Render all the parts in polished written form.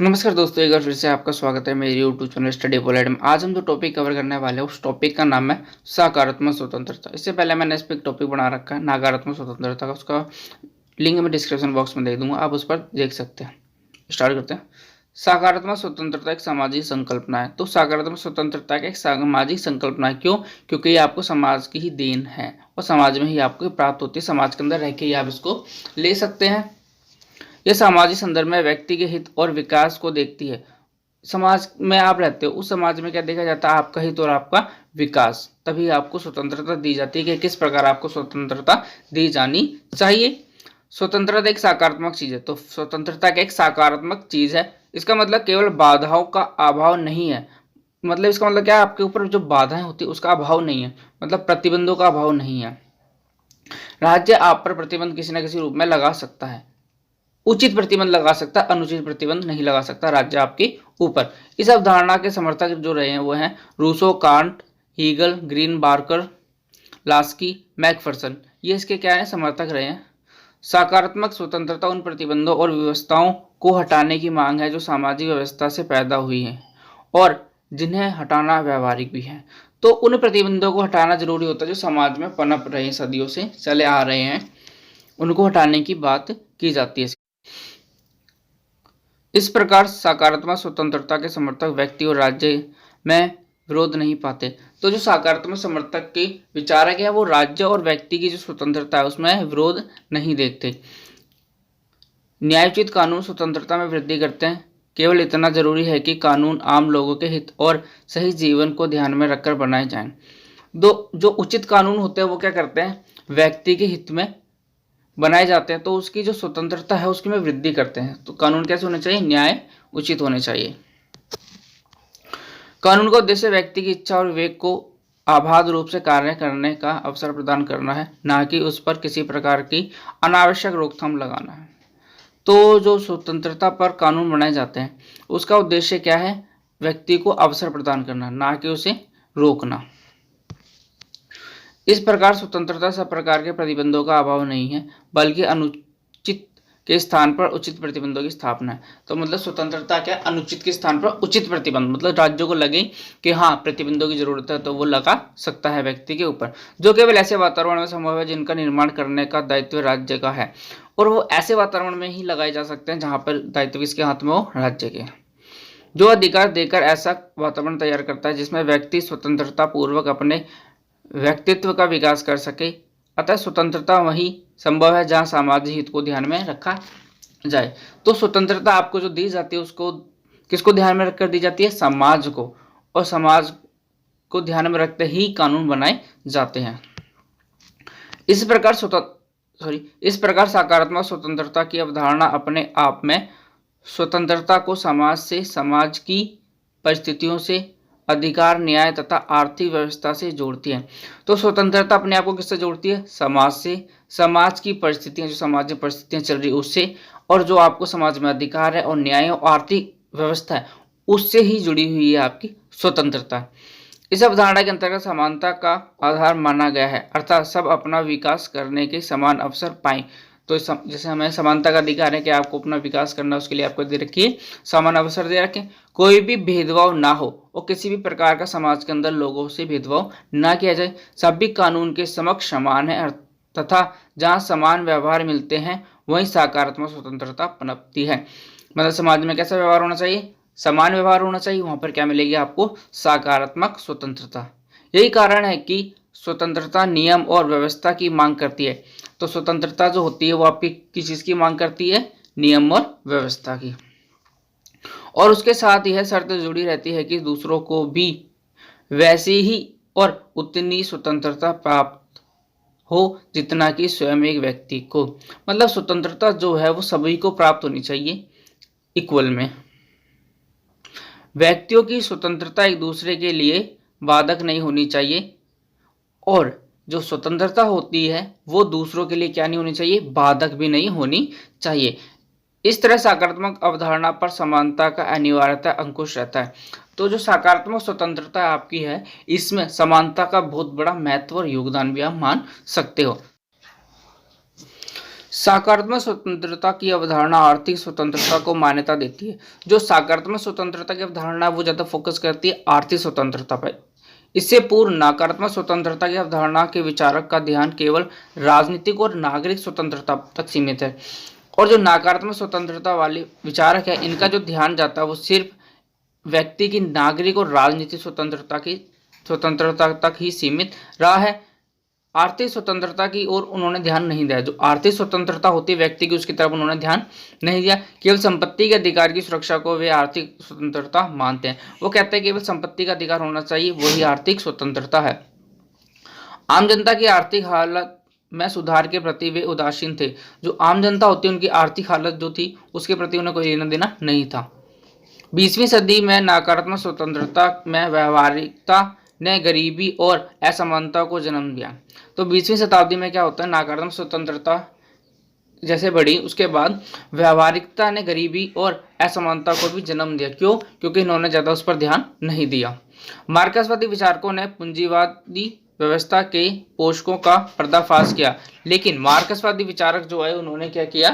नमस्कार दोस्तों, एक बार फिर से आपका स्वागत है मेरे यूट्यूब चैनल स्टडी पॉलिट में। आज हम जो टॉपिक कवर करने वाले हैं उस टॉपिक का नाम है सकारात्मक स्वतंत्रता। इससे पहले मैंने इस पर एक टॉपिक बना रखा है नकारात्मक स्वतंत्रता का, उसका लिंक मैं डिस्क्रिप्शन बॉक्स में दे दूंगा, आप उस पर देख सकते हैं। स्टार्ट करते हैं। सकारात्मक स्वतंत्रता एक सामाजिक संकल्पना है। तो सकारात्मक स्वतंत्रता की एक सामाजिक संकल्पना है। क्यों? क्योंकि ये आपको समाज की ही देन है और समाज में ही आपको प्राप्त होती है। समाज के अंदर रह के ही आप इसको ले सकते हैं। यह सामाजिक संदर्भ में व्यक्ति के हित और विकास को देखती है। समाज में आप रहते हो, उस समाज में क्या देखा जाता है? आपका हित और आपका विकास। तभी आपको स्वतंत्रता दी जाती है कि किस प्रकार आपको स्वतंत्रता दी जानी चाहिए। स्वतंत्रता एक सकारात्मक चीज है। तो स्वतंत्रता एक सकारात्मक चीज है। इसका मतलब केवल बाधाओं का अभाव नहीं है। मतलब इसका मतलब क्या है? आपके ऊपर जो बाधाएं होती है उसका अभाव नहीं है, मतलब प्रतिबंधों का अभाव नहीं है। राज्य आप पर प्रतिबंध किसी न किसी रूप में लगा सकता है। उचित प्रतिबंध लगा सकता है, अनुचित प्रतिबंध नहीं लगा सकता राज्य आपके ऊपर। इस अवधारणा के समर्थक जो रहे हैं वो हैं Rousseau, Kant, Hegel, Green, Barker, Laski, Macpherson. ये इसके क्या है? समर्थक रहे हैं। सकारात्मक स्वतंत्रता उन प्रतिबंधों और व्यवस्थाओं को हटाने की मांग है जो सामाजिक व्यवस्था से पैदा हुई है और जिन्हें हटाना व्यवहारिक भी है। तो उन प्रतिबंधों को हटाना जरूरी होता है जो समाज में पनप रहे, सदियों से चले आ रहे हैं, उनको हटाने की बात की जाती है। इस प्रकार सकारात्मक स्वतंत्रता के समर्थक व्यक्ति और राज्य में विरोध नहीं पाते। तो जो सकारात्मक समर्थक के विचारक है वो राज्य और व्यक्ति की जो स्वतंत्रता है उसमें विरोध नहीं देखते। न्यायोचित कानून स्वतंत्रता में वृद्धि करते हैं। केवल इतना जरूरी है कि कानून आम लोगों के हित और सही जीवन को ध्यान में रखकर बनाए जाएं। जो उचित कानून होते हैं वो क्या करते हैं? व्यक्ति के हित में बनाए जाते हैं, तो उसकी जो स्वतंत्रता है उसकी में वृद्धि करते हैं। तो कानून कैसे होने चाहिए? न्याय उचित होने चाहिए। कानून का उद्देश्य व्यक्ति की इच्छा और विवेक को अबाध रूप से कार्य करने का अवसर प्रदान करना है, ना कि उस पर किसी प्रकार की अनावश्यक रोकथाम लगाना है। तो जो स्वतंत्रता पर कानून बनाए जाते हैं उसका उद्देश्य क्या है? व्यक्ति को अवसर प्रदान करना, ना कि उसे रोकना। इस प्रकार स्वतंत्रता सब प्रकार के प्रतिबंधों का अभाव नहीं है, बल्कि अनुचित के स्थान पर उचित प्रतिबंधों की स्थापना है। तो मतलब स्वतंत्रता क्या? अनुचित के स्थान पर उचित प्रतिबंध, मतलब राज्यों को लगे कि हाँ प्रतिबंधों की जरूरत है तो वो लगा सकता है व्यक्ति के ऊपर, जो केवल ऐसे वातावरण में संभव है जिनका निर्माण करने का दायित्व राज्य का है। और वो ऐसे वातावरण में ही लगाए जा सकते हैं जहां पर दायित्व किसके हाथ में हो? राज्य के। जो अधिकार देकर ऐसा वातावरण तैयार करता है जिसमें व्यक्ति स्वतंत्रता पूर्वक अपने व्यक्तित्व का विकास कर सके। अतः स्वतंत्रता वही संभव है जहां सामाजिक हित को ध्यान में रखा जाए। तो स्वतंत्रता आपको जो दी जाती है उसको किसको ध्यान में रखकर दी जाती है? समाज को। और समाज को ध्यान में रखते ही कानून बनाए जाते हैं। इस प्रकार सकारात्मक स्वतंत्रता की अवधारणा अपने आप में स्वतंत्रता को समाज से, समाज की परिस्थितियों से, अधिकार, न्याय तथा आर्थिक व्यवस्था से जोड़ती है। तो स्वतंत्रता अपने आप को किससे जोड़ती है? समाज से, समाज की परिस्थितियां, जो समाज में परिस्थितियां चल रही उससे, और जो आपको समाज में अधिकार है और न्याय और आर्थिक व्यवस्था है उससे ही जुड़ी हुई है आपकी स्वतंत्रता। इस अवधारणा के अंतर्गत समानता का आधार माना गया है, अर्थात सब अपना विकास करने के समान अवसर पाएं। तो जैसे हमें समानता का अधिकार है कि आपको अपना विकास करना, उसके लिए आपको दे रखिए समान अवसर दे रखें, कोई भी भेदभाव ना हो और किसी भी प्रकार का समाज के अंदर लोगों से भेदभाव ना किया जाए। सभी कानून के समक्ष समान है तथा जहाँ समान व्यवहार मिलते हैं वहीं सकारात्मक स्वतंत्रता पनपती है। मतलब समाज में कैसा व्यवहार होना चाहिए? समान व्यवहार होना चाहिए। वहां पर क्या मिलेगी आपको? सकारात्मक स्वतंत्रता। यही कारण है कि स्वतंत्रता नियम और व्यवस्था की मांग करती है। तो स्वतंत्रता जो होती है वो आपकी किस चीज की मांग करती है? नियम और व्यवस्था की। और उसके साथ यह शर्त जुड़ी रहती है कि दूसरों को भी वैसी ही और उतनी स्वतंत्रता प्राप्त हो जितना कि स्वयं एक व्यक्ति को। मतलब स्वतंत्रता जो है वो सभी को प्राप्त होनी चाहिए इक्वल में। व्यक्तियों की स्वतंत्रता एक दूसरे के लिए बाधक नहीं होनी चाहिए और जो स्वतंत्रता होती है वो दूसरों के लिए क्या नहीं होनी चाहिए? बाधक भी नहीं होनी चाहिए। इस तरह सकारात्मक अवधारणा पर समानता का अनिवार्यता अंकुश रहता है। तो जो सकारात्मक स्वतंत्रता आपकी है इसमें समानता का बहुत बड़ा महत्व और योगदान भी आप मान सकते हो। सकारात्मक स्वतंत्रता की अवधारणा आर्थिक स्वतंत्रता को मान्यता देती है। जो सकारात्मक स्वतंत्रता की अवधारणा वो ज़्यादा फोकस करती है आर्थिक स्वतंत्रता पर। इससे पूर्व नकारात्मक स्वतंत्रता की अवधारणा के विचारक का ध्यान केवल राजनीतिक और नागरिक स्वतंत्रता तक सीमित है। और जो नकारात्मक स्वतंत्रता वाले विचारक है इनका जो ध्यान जाता है वो सिर्फ व्यक्ति की नागरिक और राजनीतिक स्वतंत्रता तक ही सीमित रहा है। आर्थिक स्वतंत्रता की ओर उन्होंने ध्यान नहीं दिया। जो आर्थिक स्वतंत्रता होती है व्यक्ति की उसकी तरफ उन्होंने ध्यान नहीं दिया। केवल संपत्ति के अधिकार की सुरक्षा को वे आर्थिक स्वतंत्रता मानते हैं। वो कहते हैं केवल संपत्ति का अधिकार होना चाहिए, वही आर्थिक स्वतंत्रता है। आम जनता की आर्थिक हालत में सुधार के प्रति वे उदासीन थे। जो आम जनता होती है उनकी आर्थिक हालत जो थी उसके प्रति उन्हें कोई लेना देना नहीं था। 20वीं सदी में नकारात्मक स्वतंत्रता में व्यवहारिकता ने गरीबी और असमानता को जन्म दिया। तो 20वीं शताब्दी में क्या होता है, नकारात्मक स्वतंत्रता जैसे बढ़ी उसके बाद व्यवहारिकता ने गरीबी और असमानता को भी जन्म दिया। क्यों? क्योंकि इन्होंने ज़्यादा उस पर ध्यान नहीं दिया। मार्क्सवादी विचारकों ने पूंजीवादी व्यवस्था के पोषकों का पर्दाफाश किया, लेकिन मार्क्सवादी विचारक जो है उन्होंने क्या किया,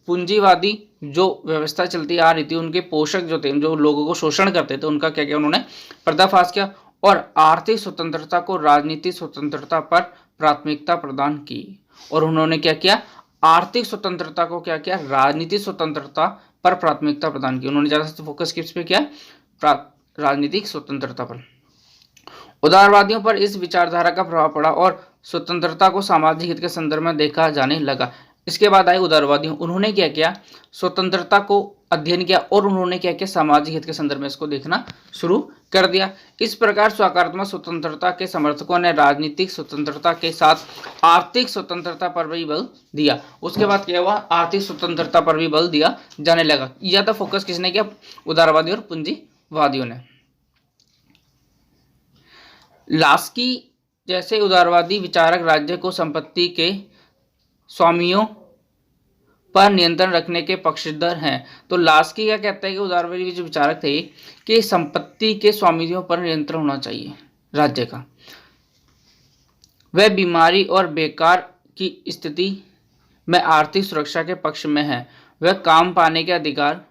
पूंजीवादी जो व्यवस्था चलती आ रही थी उनके पोषक जो थे, जो लोगों को शोषण करते थे, उनका क्या किया, उन्होंने पर्दाफाश किया और आर्थिक स्वतंत्रता को राजनीतिक स्वतंत्रता पर प्राथमिकता प्रदान की। और उन्होंने क्या किया, आर्थिक स्वतंत्रता को क्या किया, राजनीतिक स्वतंत्रता पर प्राथमिकता प्रदान की। उन्होंने ज़्यादा से फोकस किस पे किया, राजनीतिक स्वतंत्रता पर। उदारवादियों पर इस विचारधारा का प्रभाव पड़ा और स्वतंत्रता को सामाजिक हित के संदर्भ में देखा जाने लगा। इसके बाद आए उदारवादी। उन्होंने क्या किया, स्वतंत्रता को अध्ययन किया और उन्होंने क्या किया, सामाजिक हित के संदर्भ में इसको देखना शुरू कर दिया। इस प्रकार सकारात्मक स्वतंत्रता के समर्थकों ने राजनीतिक स्वतंत्रता के साथ आर्थिक स्वतंत्रता पर भी बल दिया। उसके बाद क्या हुआ, आर्थिक स्वतंत्रता पर भी बल दिया जाने लगा। ज्यादा फोकस किसने किया, उदारवादी और पूंजीवादियों ने। लास्की जैसे उदारवादी विचारक राज्य को संपत्ति के स्वामियों पर नियंत्रण रखने के पक्षधर हैं। तो लास्की क्या कहता है कि उदारवादी जो विचारक थे कि संपत्ति के स्वामियों पर नियंत्रण होना चाहिए राज्य का। वह बीमारी और बेकार की स्थिति में आर्थिक सुरक्षा के पक्ष में है। वह काम पाने के अधिकार,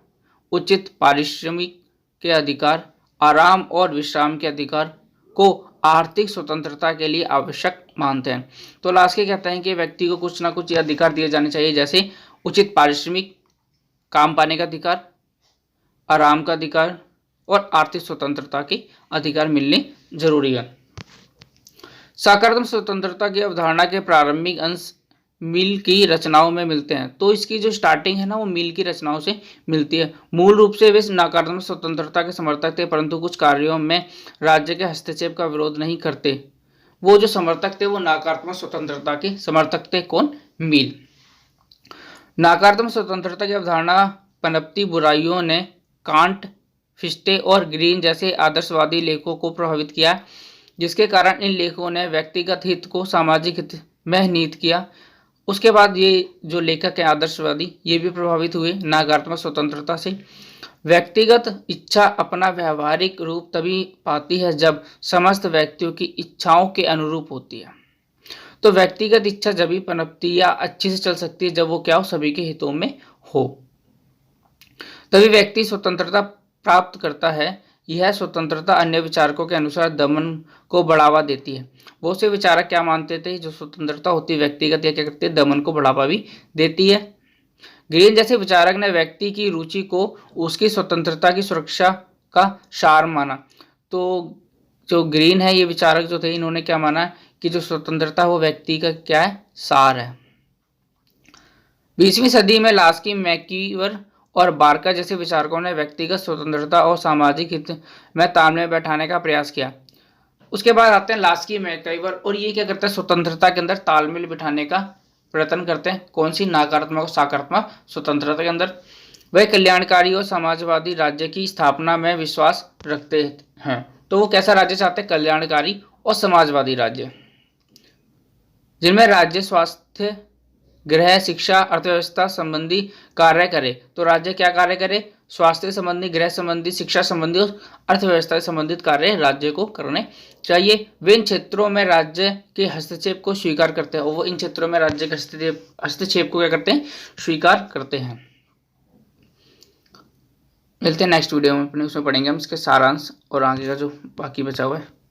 उचित पारिश्रमिक के अधिकार, आराम और विश्राम के अधिकार को आर्थिक स्वतंत्रता के लिए आवश्यक मानते हैं। तो लास्की कहते हैं कि व्यक्ति को कुछ ना कुछ अधिकार दिए जाने चाहिए, जैसे उचित पारिश्रमिक, काम पाने का अधिकार, आराम का अधिकार और आर्थिक स्वतंत्रता के अधिकार मिलने जरूरी है। सकारात्मक स्वतंत्रता की अवधारणा के प्रारंभिक अंश मिल की रचनाओं में मिलते हैं। तो इसकी जो स्टार्टिंग है ना वो मिल की रचनाओं से मिलती है। मूल रूप से वे नकारात्मक स्वतंत्रता के समर्थक थे, परंतु कुछ कार्यों में राज्य के हस्तक्षेप का विरोध नहीं करते। वो जो समर्थक थे वो नकारात्मक स्वतंत्रता के समर्थक थे। कौन? मिल। नकारात्मक स्वतंत्रता की अवधारणा पनपती बुराइयों ने कांट, फिस्टे और ग्रीन जैसे आदर्शवादी लेखकों को प्रभावित किया, जिसके कारण इन लेखकों ने व्यक्तिगत हित को सामाजिक हित में निहित किया। उसके बाद ये जो लेखक हैं आदर्शवादी, ये भी प्रभावित हुए नकारात्मक स्वतंत्रता से। व्यक्तिगत इच्छा अपना व्यवहारिक रूप तभी पाती है जब समस्त व्यक्तियों की इच्छाओं के अनुरूप होती है। तो व्यक्तिगत इच्छा जब भी पनपती या अच्छी से चल सकती है जब वो क्या हो, सभी के हितों में हो, तभी व्यक्ति स्वतंत्रता प्राप्त करता है। यह स्वतंत्रता अन्य विचारकों के अनुसार दमन को बढ़ावा देती है। बहुत से विचारक क्या मानते थे, जो स्वतंत्रता होती है व्यक्तिगत या क्या करती है, दमन को बढ़ावा भी देती है। ग्रीन जैसे विचारक ने व्यक्ति की रुचि को उसकी स्वतंत्रता की सुरक्षा का सार माना। तो जो ग्रीन है ये विचारक जो थे, इन्होंने क्या माना कि जो स्वतंत्रता वो व्यक्ति का क्या है, सार है। 20वीं सदी में लास्की, मैकीवर और बार्कर जैसे विचारकों ने व्यक्तिगत स्वतंत्रता और सामाजिक हित में तालमेल बैठाने का प्रयास किया। उसके बाद आते हैं लास्की, मैकीवर, और ये क्या करते हैं, स्वतंत्रता के अंदर तालमेल बिठाने का प्रयत्न करते हैं। कौन सी? नकारात्मक और सकारात्मक स्वतंत्रता के अंदर। वह कल्याणकारी और समाजवादी राज्य की स्थापना में विश्वास रखते हैं। तो वो कैसा राज्य चाहते हैं? कल्याणकारी और समाजवादी राज्य, जिनमें राज्य स्वास्थ्य गृह, शिक्षा, अर्थव्यवस्था संबंधी कार्य करे। तो राज्य क्या कार्य करे? स्वास्थ्य संबंधी, गृह संबंधी, शिक्षा संबंधी और अर्थव्यवस्था से संबंधित कार्य राज्य को करने चाहिए। वे इन क्षेत्रों में राज्य के हस्तक्षेप को स्वीकार करते हैं और वो इन क्षेत्रों में राज्य के हस्तक्षेप को क्या करते हैं? स्वीकार करते हैं। मिलते हैं नेक्स्ट वीडियो में अपने, उसमें पढ़ेंगे हम इसके सारांश और आगे का जो बाकी बचा हुआ है।